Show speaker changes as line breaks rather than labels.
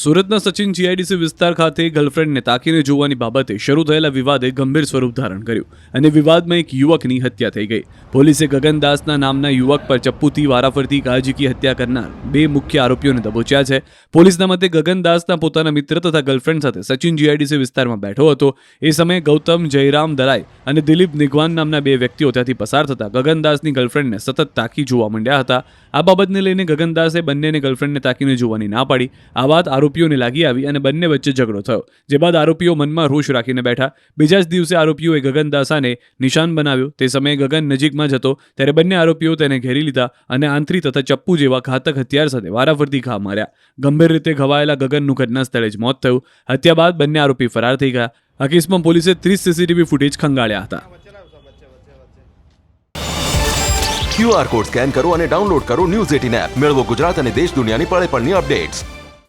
સુરતના સચિન જીઆઈડીસી વિસ્તાર ખાતે ગર્લફ્રેન્ડને તાકીને જોવાની બાબતે શરૂ થયેલા વિવાદે ગંભીર સ્વરૂપ ધારણ કર્યું અને વિવાદમાં એક યુવકની હત્યા થઈ ગઈ. પોલીસે ગગનદાસના નામના યુવક પર ચપ્પુથી વારાફરતી કાળજીકી હત્યા કરનાર બે મુખ્ય આરોપીઓને દબોચ્યા છે. પોલીસના મતે ગગનદાસના પોતાના મિત્ર તથા ગર્લફ્રેન્ડ સાથે સચિન જીઆઈડીસી વિસ્તારમાં બેઠો હતો. એ સમયે ગૌતમ જયરામ દરાઈ અને દિલીપ નિગવાન નામના બે વ્યક્તિઓ ત્યાંથી પસાર થતા ગગનદાસની ગર્લફ્રેન્ડને સતત તાકી જોવા માંડ્યા હતા. આ બાબતને લઈને ગગનદાસે બંનેને ગર્લફ્રેન્ડને તાકીને જોવાની ના પાડી. આ વાત આરોપીઓને લાગી આવી અને બંને વચ્ચે ઝઘડો થયો, જે બાદ આરોપીઓ મનમાં રોષ રાખીને બેઠા. બીજા જ દિવસે આરોપીઓએ ગગનદાસાને નિશાન બનાવ્યો. તે સમયે ગગન નજીકમાં જતો ત્યારે બંને આરોપીઓ તેને ઘેરી લીધા અને આંતરી તથા ચપ્પુ જેવા ઘાતક હથિયાર સાથે વારાફરતી ઘા માર્યા. ગંભીર રીતે ઘવાયેલા ગગનનું ઘટના સ્થળે જ મોત થયું. હત્યા બાદ બંને આરોપી ફરાર થઈ ગયા. આ કેસમાં પોલીસે 30 સીસીટીવી ફૂટેજ ખંગાળ્યા હતા.
QR કોડ સ્કેન કરો અને ડાઉનલોડ કરો ન્યૂઝ 18 એપ. મેળવો ગુજરાત અને દેશ દુનિયાની પળે પળની અપડેટ્સ.